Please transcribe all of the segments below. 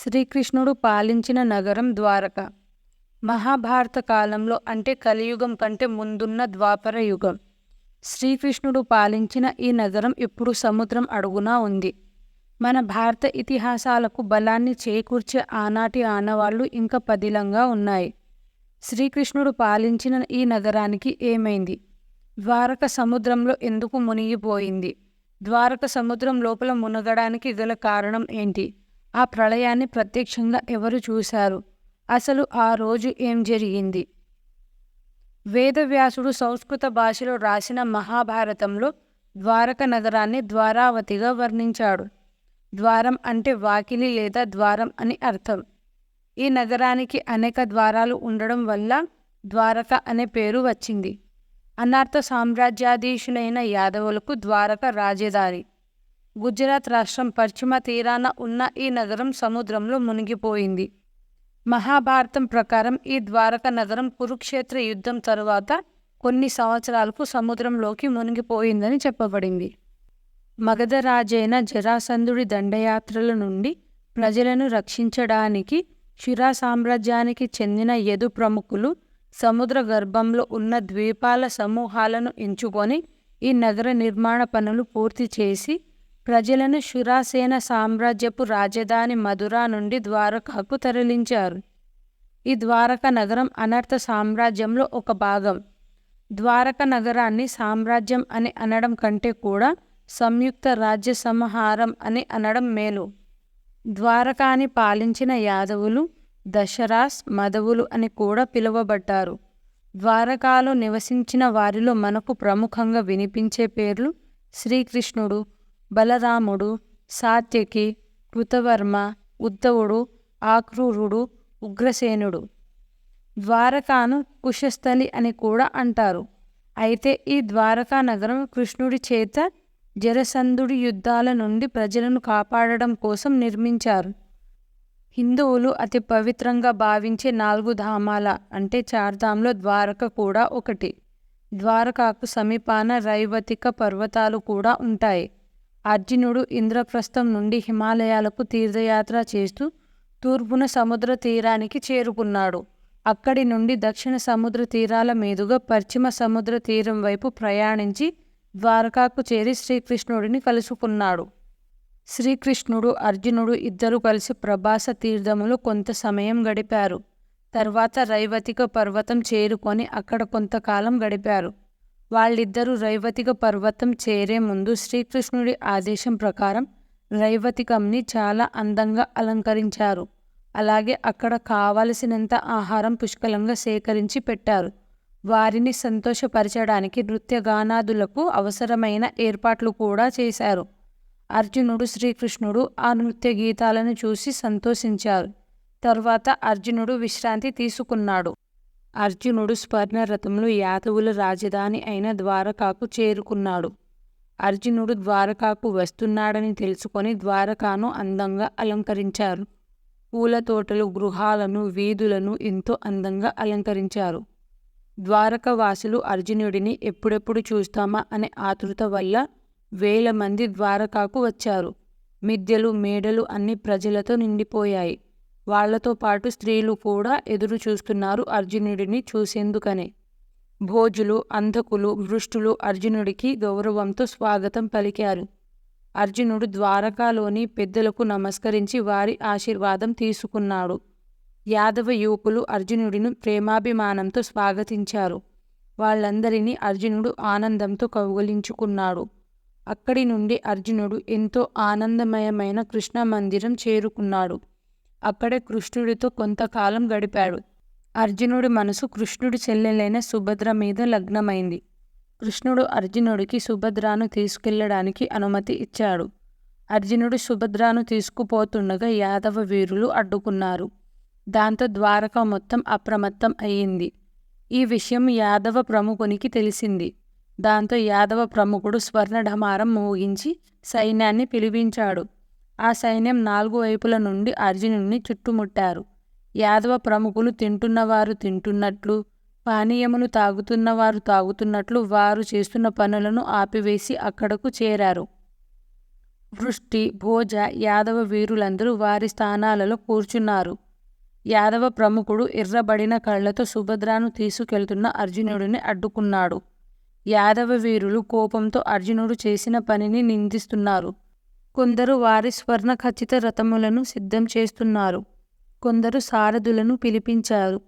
శ్రీకృష్ణుడు పాలించిన నగరం ద్వారక. మహాభారత కాలంలో అంటే కలియుగం కంటే ముందున్న ద్వాపర యుగం. శ్రీకృష్ణుడు పాలించిన ఈ నగరం ఇప్పుడు సముద్రం అడుగున ఉంది. మన భారత ఇతిహాసాలకు బలాన్ని చేకూర్చే ఆనాటి ఆనవాళ్లు ఇంకా పదిలంగా ఉన్నాయి. శ్రీకృష్ణుడు పాలించిన ఈ నగరానికి ఏమైంది? ద్వారక సముద్రంలో ఎందుకు మునిగిపోయింది? ద్వారక సముద్రం లోపల మునగడానికి గల కారణం ఏంటి? ఆ ప్రళయాన్ని ప్రత్యక్షంగా ఎవరు చూశారు? అసలు ఆ రోజు ఏం జరిగింది? వేదవ్యాసుడు సంస్కృత భాషలో రాసిన మహాభారతంలో ద్వారక నగరాన్ని ద్వారావతిగా వర్ణించాడు. ద్వారం అంటే వాకిలి లేదా ద్వారం అని అర్థం. ఈ నగరానికి అనేక ద్వారాలు ఉండడం వల్ల ద్వారక అనే పేరు వచ్చింది. అనార్త సామ్రాజ్యాధీశులైన యాదవులకు ద్వారక రాజధాని. గుజరాత్ రాష్ట్రం పశ్చిమ తీరాన ఉన్న ఈ నగరం సముద్రంలో మునిగిపోయింది. మహాభారతం ప్రకారం ఈ ద్వారక నగరం కురుక్షేత్ర యుద్ధం తరువాత కొన్ని సంవత్సరాలకు సముద్రంలోకి మునిగిపోయిందని చెప్పబడింది. మగధ రాజైన జరాసంధుడి దండయాత్రల నుండి ప్రజలను రక్షించడానికి షిరా సామ్రాజ్యానికి చెందిన యదు ప్రముఖులు సముద్ర గర్భంలో ఉన్న ద్వీపాల సమూహాలను ఎంచుకొని ఈ నగర నిర్మాణ పనులు పూర్తి చేసి ప్రజలను శురాసేన సామ్రాజ్యపు రాజధాని మధుర నుండి ద్వారకాకు తరలించారు. ఈ ద్వారక నగరం అనర్త సామ్రాజ్యంలో ఒక భాగం. ద్వారక నగరాన్ని సామ్రాజ్యం అని అనడం కంటే కూడా సంయుక్త రాజ్య సంహారం అని అనడం మేలు. ద్వారకాని పాలించిన యాదవులు దశరాస్ మదవులు అని కూడా పిలువబడ్డారు. ద్వారకాలో నివసించిన వారిలో మనకు ప్రముఖంగా వినిపించే పేర్లు శ్రీకృష్ణుడు, బలరాముడు, సాత్యకి, కృతవర్మ, ఉద్ధవుడు, ఆక్రూరుడు, ఉగ్రసేనుడు. ద్వారకాను కుశస్థలి అని కూడా అంటారు. అయితే ఈ ద్వారకా నగరం కృష్ణుడి చేత జరసంధుడి యుద్ధాల నుండి ప్రజలను కాపాడడం కోసం నిర్మించారు. హిందువులు అతి పవిత్రంగా భావించే 4 ధామాల అంటే చార్ధాంలో ద్వారక కూడా ఒకటి. ద్వారకాకు సమీపాన రైవతిక పర్వతాలు కూడా ఉంటాయి. అర్జునుడు ఇంద్రప్రస్థం నుండి హిమాలయాలకు తీర్థయాత్ర చేస్తూ తూర్పున సముద్ర తీరానికి చేరుకున్నాడు. అక్కడి నుండి దక్షిణ సముద్ర తీరాల మీదుగా పశ్చిమ సముద్ర తీరం వైపు ప్రయాణించి ద్వారకాకు చేరి శ్రీకృష్ణుడిని కలుసుకున్నాడు. శ్రీకృష్ణుడు, అర్జునుడు ఇద్దరు కలిసి ప్రభాస తీర్థములో కొంత సమయం గడిపారు. తర్వాత రైవతిక పర్వతం చేరుకొని అక్కడ కొంతకాలం గడిపారు. వాళ్ళిద్దరూ రైవతిక పర్వతం చేరే ముందు శ్రీకృష్ణుడి ఆదేశం ప్రకారం రైవతికంని చాలా అందంగా అలంకరించారు. అలాగే అక్కడ కావలసినంత ఆహారం పుష్కలంగా సేకరించి పెట్టారు. వారిని సంతోషపరచడానికి నృత్యగానాదులకు అవసరమైన ఏర్పాట్లు కూడా చేశారు. అర్జునుడు, శ్రీకృష్ణుడు ఆ నృత్య గీతాలను చూసి సంతోషించారు. తర్వాత అర్జునుడు విశ్రాంతి తీసుకున్నాడు. అర్జునుడు స్వర్ణరథంలో యాదవుల రాజధాని అయిన ద్వారకాకు చేరుకున్నాడు. అర్జునుడు ద్వారకాకు వస్తున్నాడని తెలుసుకొని ద్వారకాను అందంగా అలంకరించారు. పూల తోటలు, గృహాలను, వీధులను ఎంతో అందంగా అలంకరించారు. ద్వారకవాసులు అర్జునుడిని ఎప్పుడెప్పుడు చూస్తామా అనే ఆతృత వల్ల వేల మంది ద్వారకాకు వచ్చారు. మిద్దెలు, మేడలు అన్ని ప్రజలతో నిండిపోయాయి. వాళ్లతో పాటు స్త్రీలు కూడా ఎదురు చూస్తున్నారు అర్జునుడిని చూసేందుకనే. భోజులు, అంధకులు, వృష్టులు అర్జునుడికి గౌరవంతో స్వాగతం పలికారు. అర్జునుడు ద్వారకాలోని పెద్దలకు నమస్కరించి వారి ఆశీర్వాదం తీసుకున్నాడు. యాదవ యువకులు అర్జునుడిని ప్రేమాభిమానంతో స్వాగతించారు. వాళ్ళందరినీ అర్జునుడు ఆనందంతో కౌగిలించుకున్నాడు. అక్కడి నుండి అర్జునుడు ఎంతో ఆనందమయమైన కృష్ణ మందిరం చేరుకున్నాడు. అక్కడే కృష్ణుడితో కొంతకాలం గడిపాడు. అర్జునుడి మనసు కృష్ణుడి చెల్లెలైన సుభద్ర మీద లగ్నమైంది. కృష్ణుడు అర్జునుడికి సుభద్రను తీసుకెళ్లడానికి అనుమతి ఇచ్చాడు. అర్జునుడు సుభద్రను తీసుకుపోతుండగా యాదవ వీరులు అడ్డుకున్నారు. దాంతో ద్వారక మొత్తం అప్రమత్తం అయ్యింది. ఈ విషయం యాదవ ప్రముఖునికి తెలిసింది. దాంతో యాదవ ప్రముఖుడు స్వర్ణఢమారం మోగించి సైన్యాన్ని పిలిపించాడు. ఆ సైన్యం 4 వైపుల నుండి అర్జునుడిని చుట్టుముట్టారు. యాదవ ప్రముఖులు తింటున్నవారు తింటున్నట్లు, పానీయములు తాగుతున్నవారు తాగుతున్నట్లు వారు చేస్తున్న పనులను ఆపివేసి అక్కడకు చేరారు. వృష్టి, భోజ, యాదవ వీరులందరూ వారి స్థానాలలో కూర్చున్నారు. యాదవ ప్రముఖుడు ఎర్రబడిన కళ్ళతో సుభద్రను తీసుకెళ్తున్న అర్జునుడిని అడ్డుకున్నాడు. యాదవ వీరులు కోపంతో అర్జునుడు చేసిన పనిని నిందిస్తున్నారు. కొందరు వారి స్వర్ణ ఖచ్చిత రథములను సిద్ధం చేస్తున్నారు. కొందరు సారథులను పిలిపించారు.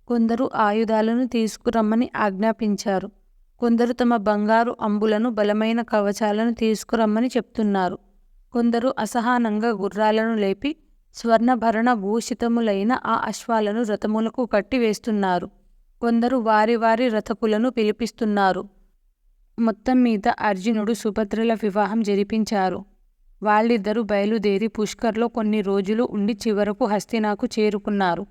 కొందరు ఆయుధాలను తీసుకురమ్మని ఆజ్ఞాపించారు. కొందరు తమ బంగారు అంబులను, బలమైన కవచాలను తీసుకురమ్మని చెప్తున్నారు. కొందరు అసహనంగా గుర్రాలను లేపి స్వర్ణభరణ భూషితములైన ఆ అశ్వాలను రథములకు కట్టి వేస్తున్నారు. కొందరు వారి వారి రథకులను పిలిపిస్తున్నారు. మొత్తం మీద అర్జునుడు సుభద్రల వివాహం జరిపించారు. వాళ్ళిద్దరూ బయలుదేరి పుష్కర్లో కొన్ని రోజులు ఉండి చివరకు హస్తినాకు చేరుకున్నారు.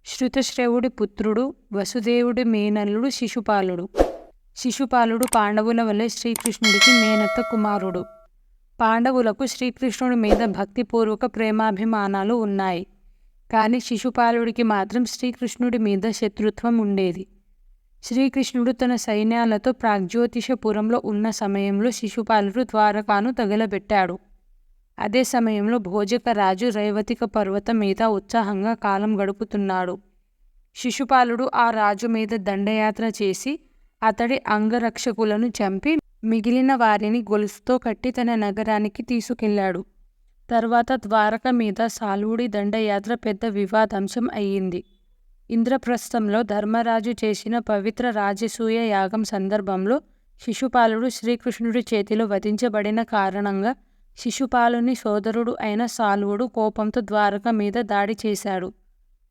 శృతశ్రవుడి పుత్రుడు, వసుదేవుడి మేనల్లుడు శిశుపాలుడు. శిశుపాలుడు పాండవుల వలె శ్రీకృష్ణుడికి మేనత్త కుమారుడు. పాండవులకు శ్రీకృష్ణుడి మీద భక్తిపూర్వక ప్రేమాభిమానాలు ఉన్నాయి. కానీ శిశుపాలుడికి మాత్రం శ్రీకృష్ణుడి మీద శత్రుత్వం ఉండేది. శ్రీకృష్ణుడు తన సైన్యాలతో ప్రాగ్జ్యోతిషపురంలో ఉన్న సమయంలో శిశుపాలుడు ద్వారకాను తగలబెట్టాడు. అదే సమయంలో భోజక రాజు రైవతిక పర్వతం మీద ఉత్సాహంగా కాలం గడుపుతున్నాడు. శిశుపాలుడు ఆ రాజు మీద దండయాత్ర చేసి అతడి అంగరక్షకులను చంపి మిగిలిన వారిని గొలుసుతో కట్టి తన నగరానికి తీసుకెళ్లాడు. తర్వాత ద్వారక మీద సాల్వుడి దండయాత్ర పెద్ద వివాదాంశం అయ్యింది. ఇంద్రప్రస్థంలో ధర్మరాజు చేసిన పవిత్ర రాజసూయ యాగం సందర్భంలో శిశుపాలుడు శ్రీకృష్ణుడి చేతిలో వధించబడిన కారణంగా శిశుపాలుని సోదరుడు అయిన సాల్వుడు కోపంతో ద్వారక మీద దాడి చేశాడు.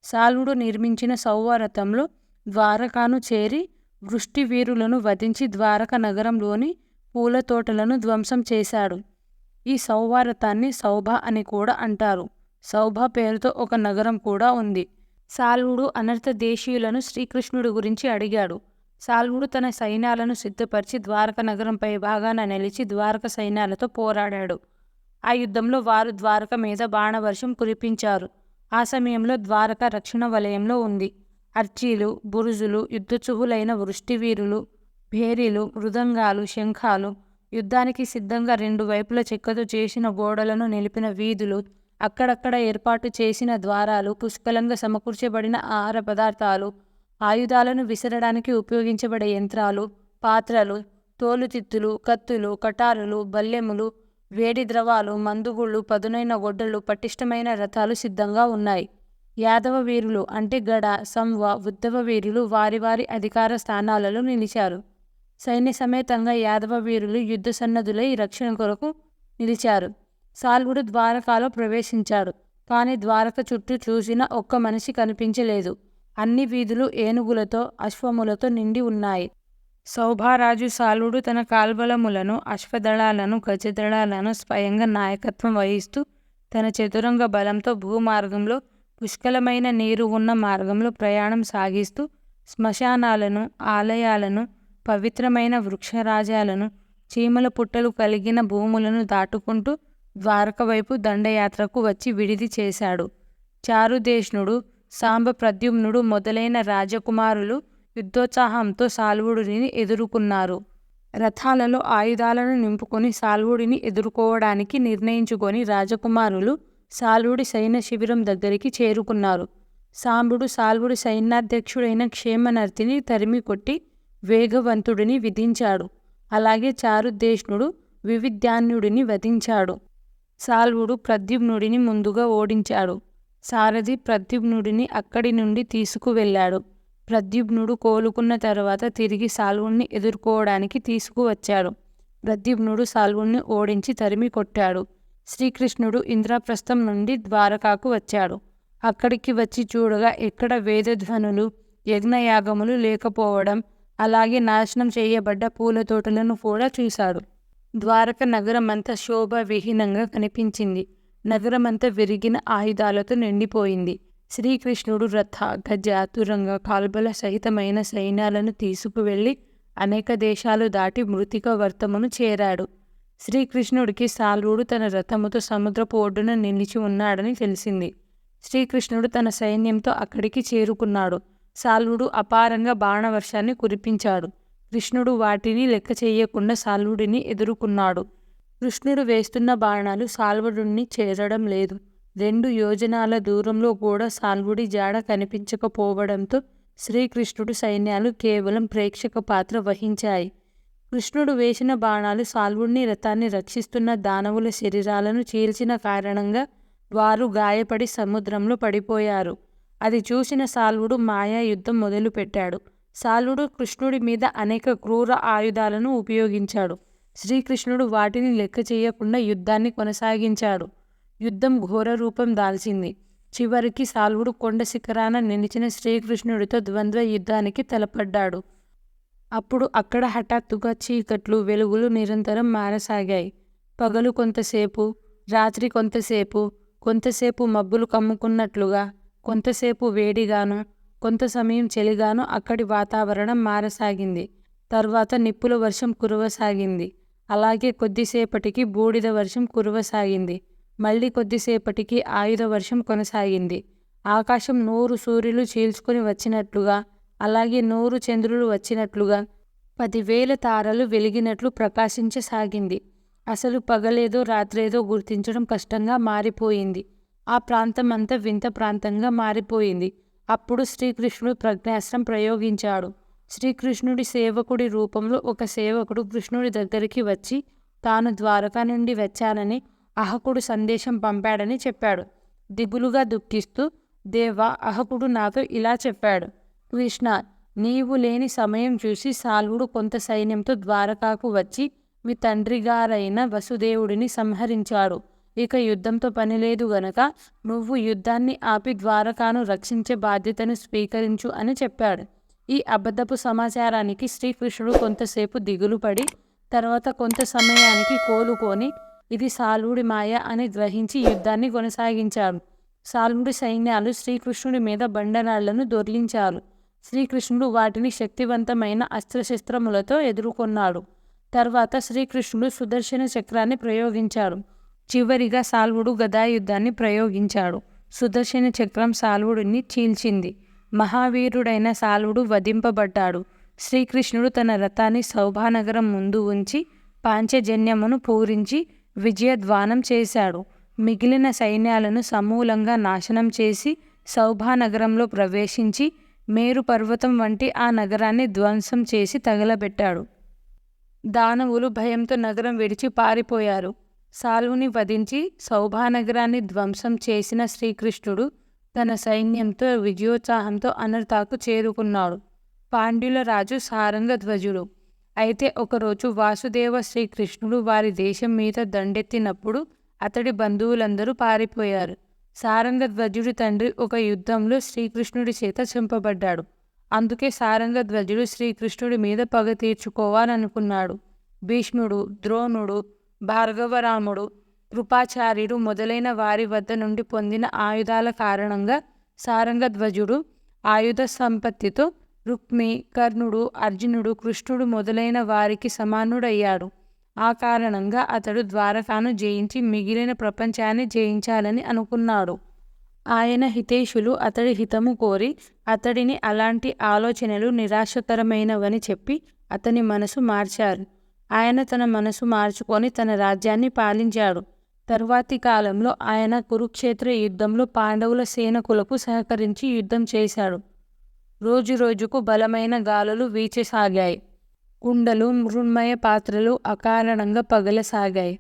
సాల్వుడు నిర్మించిన సౌవరథంలో ద్వారకాను చేరి వృష్టి వీరులను వధించి ద్వారక నగరంలోని పూల తోటలను ధ్వంసం చేశాడు. ఈ సౌవారథాన్ని సౌభ అని కూడా అంటారు. సౌభ పేరుతో ఒక నగరం కూడా ఉంది. సాల్వుడు అనర్థ దేశీయులను శ్రీకృష్ణుడి గురించి అడిగాడు. సాల్వుడు తన సైన్యాలను సిద్ధపరిచి ద్వారక నగరంపై భాగాన నిలిచి ద్వారక సైన్యాలతో పోరాడాడు. ఆ యుద్ధంలో వారు ద్వారక మీద బాణవర్షం కురిపించారు. ఆ సమయంలో ద్వారక రక్షణ వలయంలో ఉంది. అర్చీలు, బురుజులు, యుద్ధచుహులైన వృష్టివీరులు, భేరీలు, మృదంగాలు, శంఖాలు, యుద్ధానికి సిద్ధంగా రెండు వైపుల చెక్కతో చేసిన గోడలను నిలిపిన వీధులు, అక్కడక్కడ ఏర్పాటు చేసిన ద్వారాలు, పుష్కలంగా సమకూర్చబడిన ఆహార పదార్థాలు, ఆయుధాలను విసరడానికి ఉపయోగించబడే యంత్రాలు, పాత్రలు, తోలుతిత్తులు, కత్తులు, కటారులు, బల్లెములు, వేడి ద్రవాలు, మందుగుళ్ళు, పదునైన గొడ్డళ్ళు, పటిష్టమైన రథాలు సిద్ధంగా ఉన్నాయి. యాదవ వీరులు అంటే గడ, సంవ, ఉద్ధవ వీరులు వారి వారి అధికార స్థానాలలో నిలిచారు. సైన్య సమేతంగా యాదవ వీరులు యుద్ధ సన్నద్ధులై రక్షణ కొరకు నిలిచారు. సాల్వుడు ద్వారకాలో ప్రవేశించాడు. కానీ ద్వారక చుట్టూ చూసిన ఒక్క మనిషి కనిపించలేదు. అన్ని వీధులు ఏనుగులతో, అశ్వములతో నిండి ఉన్నాయి. సౌభారాజు సాల్వుడు తన కాల్బలములను, అశ్వదళాలను, గజదళాలను స్వయంగా నాయకత్వం వహిస్తూ తన చతురంగ బలంతో భూమార్గంలో పుష్కలమైన నీరు ఉన్న మార్గంలో ప్రయాణం సాగిస్తూ శ్మశానాలను, ఆలయాలను, పవిత్రమైన వృక్షరాజాలను, చీమల పుట్టలు కలిగిన భూములను దాటుకుంటూ ద్వారక వైపు దండయాత్రకు వచ్చి విడిది చేశాడు. చారుదేష్ణుడు, సాంబ ప్రద్యుమ్నుడు మొదలైన రాజకుమారులు యుద్ధోత్సాహంతో సాల్వుడిని ఎదుర్కొన్నారు. రథాలలో ఆయుధాలను నింపుకొని సాల్వుడిని ఎదుర్కోవడానికి నిర్ణయించుకొని రాజకుమారులు సాల్వుడి సైన్య శిబిరం దగ్గరికి చేరుకున్నారు. సాంబుడు సాల్వుడి సైన్యాధ్యక్షుడైన క్షేమనర్తిని తరిమి కొట్టి వేగవంతుడిని విధించాడు. అలాగే చారుదేష్ణుడు వివిధ్యాన్యుడిని వధించాడు. సాల్వుడు ప్రద్యుమ్నుడిని ముందుగా ఓడించాడు. సారథి ప్రద్యుమ్నుడిని అక్కడి నుండి తీసుకువెళ్ళాడు. ప్రద్యుమ్నుడు కోలుకున్న తర్వాత తిరిగి సాల్వుణ్ణి ఎదుర్కోవడానికి తీసుకువచ్చాడు. ప్రద్యుమ్నుడు సాల్వుణ్ణి ఓడించి తరిమి కొట్టాడు. శ్రీకృష్ణుడు ఇంద్రప్రస్థం నుండి ద్వారకాకు వచ్చాడు. అక్కడికి వచ్చి చూడగా ఎక్కడ వేదధ్వనులు, యజ్ఞయాగములు లేకపోవడం, అలాగే నాశనం చేయబడ్డ పూల తోటలను కూడా చూశాడు. ద్వారక నగరమంతా శోభావిహీనంగా కనిపించింది. నగరమంతా విరిగిన ఆయుధాలతో నిండిపోయింది. శ్రీకృష్ణుడు రథ, గజ, తురంగ, కాల్బల సహితమైన సైన్యాలను తీసుకువెళ్ళి అనేక దేశాలు దాటి మృతిక వర్తమును చేరాడు. శ్రీకృష్ణుడికి సాల్వుడు తన రథముతో సముద్రపు ఒడ్డున నిలిచి ఉన్నాడని తెలిసింది. శ్రీకృష్ణుడు తన సైన్యంతో అక్కడికి చేరుకున్నాడు. సాల్వుడు అపారంగా బాణవర్షాన్ని కురిపించాడు. కృష్ణుడు వాటిని లెక్క చేయకుండా సాల్వుడిని ఎదుర్కొన్నాడు. కృష్ణుడు వేస్తున్న బాణాలు సాల్వుడిని చేరడం లేదు. 2 యోజనాల దూరంలో కూడా సాల్వుడి జాడ కనిపించకపోవడంతో శ్రీకృష్ణుడు సైన్యాలు కేవలం ప్రేక్షక పాత్ర వహించాయి. కృష్ణుడు వేసిన బాణాలు సాల్వుడిని రథాన్ని రక్షిస్తున్న దానవుల శరీరాలను చీల్చిన కారణంగా వారు గాయపడి సముద్రంలో పడిపోయారు. అది చూసిన సాల్వుడు మాయా యుద్ధం మొదలుపెట్టాడు. సాల్వుడు కృష్ణుడి మీద అనేక క్రూర ఆయుధాలను ఉపయోగించాడు. శ్రీకృష్ణుడు వాటిని లెక్క చేయకుండా యుద్ధాన్ని కొనసాగించాడు. యుద్ధం ఘోర రూపం దాల్చింది. చివరికి సాల్వుడు కొండ శిఖరాన నిలిచిన శ్రీకృష్ణుడితో ద్వంద్వ యుద్ధానికి తలపడ్డాడు. అప్పుడు అక్కడ హఠాత్తుగా చీకట్లు, వెలుగులు నిరంతరం మారసాగాయి. పగలు కొంతసేపు, రాత్రి కొంతసేపు, కొంతసేపు మబ్బులు కమ్ముకున్నట్లుగా, కొంతసేపు వేడిగాను, కొంత సమయం చలిగాను అక్కడి వాతావరణం మారసాగింది. తర్వాత నిప్పుల వర్షం కురవసాగింది. అలాగే కొద్దిసేపటికి బూడిద వర్షం కురవసాగింది. మళ్ళీ కొద్దిసేపటికి ఆయుధ వర్షం కొనసాగింది. ఆకాశం 100 సూర్యులు చీల్చుకొని వచ్చినట్లుగా, అలాగే 100 చంద్రులు వచ్చినట్లుగా, 10,000 తారలు వెలిగినట్లు ప్రకాశించసాగింది. అసలు పగలేదో రాత్రేదో గుర్తించడం కష్టంగా మారిపోయింది. ఆ ప్రాంతం అంతా వింత ప్రాంతంగా మారిపోయింది. అప్పుడు శ్రీకృష్ణుడు ప్రజ్ఞాస్త్రం ప్రయోగించాడు. శ్రీకృష్ణుడి సేవకుడి రూపంలో ఒక సేవకుడు కృష్ణుడి దగ్గరికి వచ్చి తాను ద్వారకా నుండి వచ్చానని, అహకుడు సందేశం పంపాడని చెప్పాడు. దిగులుగా దుఃఖిస్తూ, దేవా, అహకుడు నాతో ఇలా చెప్పాడు. కృష్ణ, నీవు లేని సమయం చూసి సాల్వుడు కొంత సైన్యంతో ద్వారకాకు వచ్చి మీ తండ్రిగారైన వసుదేవుడిని సంహరించాడు. ఇక యుద్ధంతో పనిలేదు గనక నువ్వు యుద్ధాన్ని ఆపి ద్వారకాను రక్షించే బాధ్యతను స్వీకరించు అని చెప్పాడు. ఈ అబద్ధపు సమాచారానికి శ్రీకృష్ణుడు కొంతసేపు దిగులుపడి, తర్వాత కొంత సమయానికి కోలుకొని ఇది సాల్వుడి మాయ అని గ్రహించి యుద్ధాన్ని కొనసాగించాడు. సాల్వుడి సైన్యాలు శ్రీకృష్ణుడి మీద బండరాళ్లను దొర్లించారు. శ్రీకృష్ణుడు వాటిని శక్తివంతమైన అస్త్రశస్త్రములతో ఎదుర్కొన్నాడు. తర్వాత శ్రీకృష్ణుడు సుదర్శన చక్రాన్ని ప్రయోగించాడు. చివరిగా సాల్వుడు గదాయుద్ధాన్ని ప్రయోగించాడు. సుదర్శన చక్రం సాల్వుడిని చీల్చింది. మహావీరుడైన సాల్వుడు వధింపబడ్డాడు. శ్రీకృష్ణుడు తన రథాన్ని సౌభానగరం ముందు ఉంచి పాంచజన్యమును పూరించి విజయధ్వానం చేశాడు. మిగిలిన సైన్యాలను సమూలంగా నాశనం చేసి సౌభానగరంలో ప్రవేశించి మేరు పర్వతం వంటి ఆ నగరాన్ని ధ్వంసం చేసి తగలబెట్టాడు. దానవులు భయంతో నగరం విడిచి పారిపోయారు. సాల్వుని వధించి సౌభానగరాన్ని ధ్వంసం చేసిన శ్రీకృష్ణుడు తన సైన్యంతో విజయోత్సాహంతో అనర్తాకు చేరుకున్నాడు. పాండ్యుల రాజు సారంగధ్వజుడు. అయితే ఒకరోజు వాసుదేవ శ్రీకృష్ణుడు వారి దేశం మీద దండెత్తినప్పుడు అతడి బంధువులందరూ పారిపోయారు. సారంగధ్వజుడి తండ్రి ఒక యుద్ధంలో శ్రీకృష్ణుడి చేత చంపబడ్డాడు. అందుకే సారంగధ్వజుడు శ్రీకృష్ణుడి మీద పగ తీర్చుకోవాలనుకున్నాడు. భీష్ముడు, ద్రోణుడు, భార్గవరాముడు, కృపాచార్యుడు మొదలైన వారి వద్ద నుండి పొందిన ఆయుధాల కారణంగా సారంగధ్వజుడు ఆయుధ సంపత్తితో రుక్మి, కర్ణుడు, అర్జునుడు, కృష్ణుడు మొదలైన వారికి సమానుడయ్యాడు. ఆ కారణంగా అతడు ద్వారకాను జయించి మిగిలిన ప్రపంచాన్ని జయించాలని అనుకున్నాడు. ఆయన హితేషులు అతడి హితము కోరి అతడిని అలాంటి ఆలోచనలు నిరాశకరమైనవని చెప్పి అతని మనసు మార్చారు. ఆయన తన మనసు మార్చుకొని తన రాజ్యాన్ని పాలించాడు. తరువాతి కాలంలో ఆయన కురుక్షేత్ర యుద్ధంలో పాండవుల సేనకులకు సహకరించి యుద్ధం చేశాడు. రోజురోజుకు బలమైన గాలులు వీచసాగాయి. కుండలు, మృన్మయ పాత్రలు అకారణంగా పగలసాగాయి.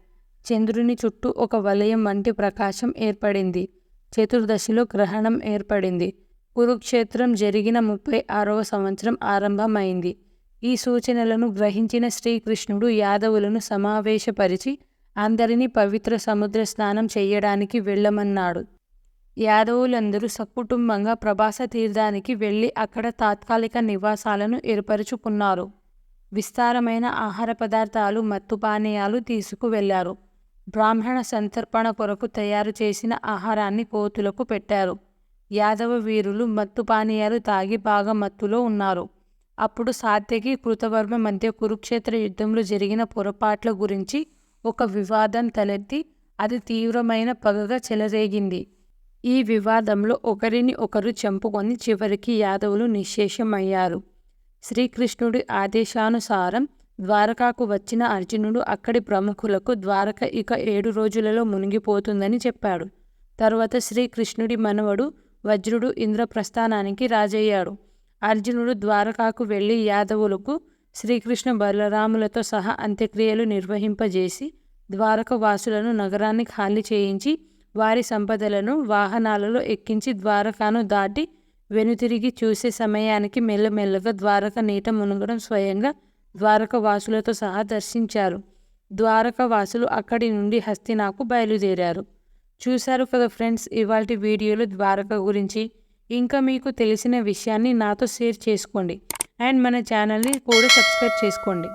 చంద్రుని చుట్టూ ఒక వలయం వంటి ప్రకాశం ఏర్పడింది. చతుర్దశిలో గ్రహణం ఏర్పడింది. కురుక్షేత్రం జరిగిన 36వ సంవత్సరం ఆరంభమైంది. ఈ సూచనలను గ్రహించిన శ్రీకృష్ణుడు యాదవులను సమావేశపరిచి అందరినీ పవిత్ర సముద్ర స్నానం చెయ్యడానికి వెళ్ళమన్నాడు. యాదవులందరూ సకుటుంబంగా ప్రభాస తీర్థానికి వెళ్ళి అక్కడ తాత్కాలిక నివాసాలను ఏర్పరచుకున్నారు. విస్తారమైన ఆహార పదార్థాలు, మత్తు పానీయాలు తీసుకువెళ్లారు. బ్రాహ్మణ సంతర్పణ కొరకు తయారు చేసిన ఆహారాన్ని కోతులకు పెట్టారు. యాదవ వీరులు మత్తు పానీయాలు తాగి బాగా మత్తులో ఉన్నారు. అప్పుడు సాత్యకి, కృతవర్మ మధ్య కురుక్షేత్ర యుద్ధంలో జరిగిన పొరపాట్ల గురించి ఒక వివాదం తలెత్తి అది తీవ్రమైన పగగా చెలరేగింది. ఈ వివాదంలో ఒకరిని ఒకరు చంపుకొని చివరికి యాదవులు నిశ్శేషమయ్యారు. శ్రీకృష్ణుడి ఆదేశానుసారం ద్వారకాకు వచ్చిన అర్జునుడు అక్కడి ప్రముఖులకు ద్వారక ఇక 7 రోజులలో మునిగిపోతుందని చెప్పాడు. తరువాత శ్రీకృష్ణుడి మనవడు వజ్రుడు ఇంద్రప్రస్థానానికి రాజయ్యాడు. అర్జునుడు ద్వారకాకు వెళ్ళి యాదవులకు శ్రీకృష్ణ బలరాములతో సహా అంత్యక్రియలు నిర్వహింపజేసి ద్వారక వాసులను నగరాన్ని ఖాళీ చేయించి వారి సంపదలను వాహనాలలో ఎక్కించి ద్వారకాను దాటి వెనుతిరిగి చూసే సమయానికి మెల్లమెల్లగా ద్వారక నీట మునగడం స్వయంగా ద్వారక వాసులతో సహా దర్శించారు. ద్వారక వాసులు అక్కడి నుండి హస్తినాకు బయలుదేరారు. చూశారు కదా ఫ్రెండ్స్, ఇవాల్టి వీడియోలో ద్వారక గురించి. ఇంకా మీకు తెలిసిన విషయాన్ని నాతో షేర్ చేసుకోండి అండ్ మన ఛానల్ని కూడా సబ్స్క్రైబ్ చేసుకోండి.